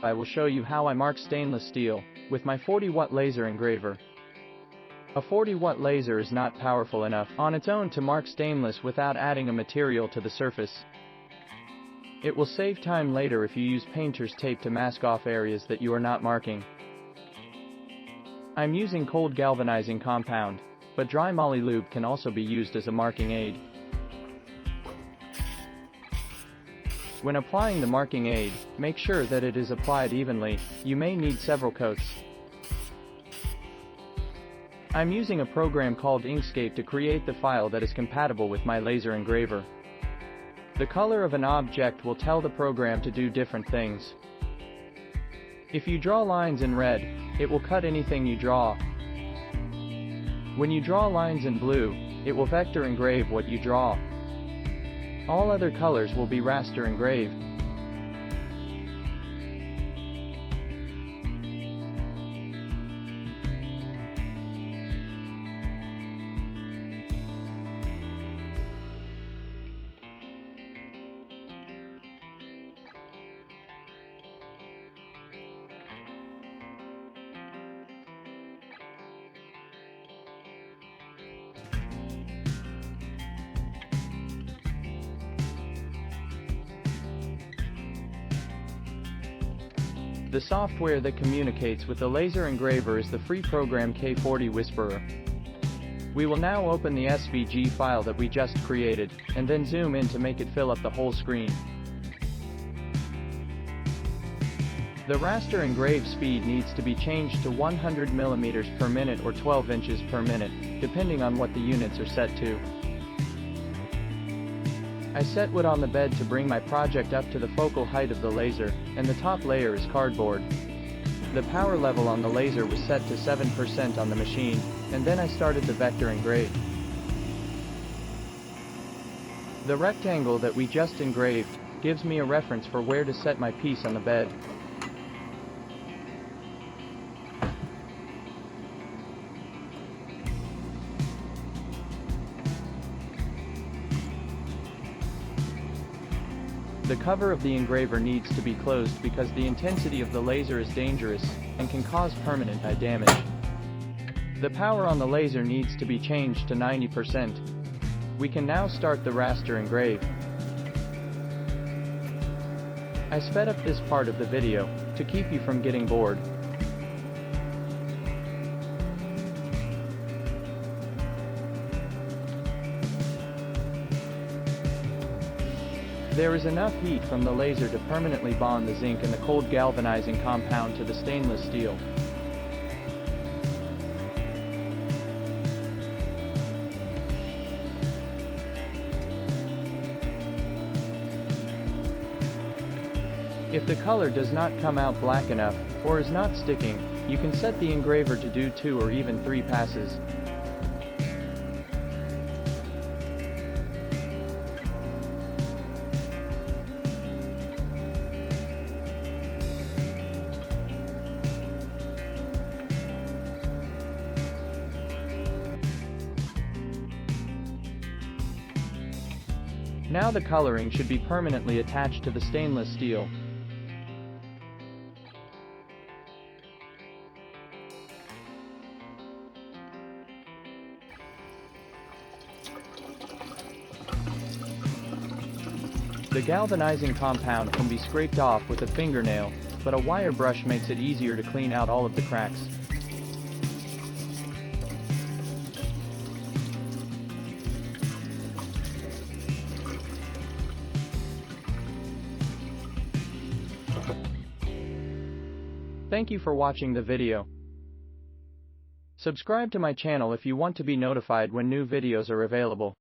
I will show you how I mark stainless steel with my 40-watt laser engraver. A 40-watt laser is not powerful enough on its own to mark stainless without adding a material to the surface. It will save time later if you use painter's tape to mask off areas that you are not marking. I'm using cold galvanizing compound, but dry moly lube can also be used as a marking aid. When applying the marking aid, make sure that it is applied evenly. You may need several coats. I'm using a program called Inkscape to create the file that is compatible with my laser engraver. The color of an object will tell the program to do different things. If you draw lines in red, it will cut anything you draw. When you draw lines in blue, it will vector engrave what you draw. All other colors will be raster engraved. The software that communicates with the laser engraver is the free program K40 Whisperer. We will now open the SVG file that we just created, and then zoom in to make it fill up the whole screen. The raster engrave speed needs to be changed to 100 mm per minute or 12 inches per minute, depending on what the units are set to. I set wood on the bed to bring my project up to the focal height of the laser, and the top layer is cardboard. The power level on the laser was set to 7% on the machine, and then I started the vector engrave. The rectangle that we just engraved gives me a reference for where to set my piece on the bed. The cover of the engraver needs to be closed because the intensity of the laser is dangerous and can cause permanent eye damage. The power on the laser needs to be changed to 90%. We can now start the raster engrave. I sped up this part of the video to keep you from getting bored. There is enough heat from the laser to permanently bond the zinc and the cold galvanizing compound to the stainless steel. If the color does not come out black enough, or is not sticking, you can set the engraver to do 2 or even 3 passes. Now the coloring should be permanently attached to the stainless steel. The galvanizing compound can be scraped off with a fingernail, but a wire brush makes it easier to clean out all of the cracks. Thank you for watching the video. Subscribe to my channel if you want to be notified when new videos are available.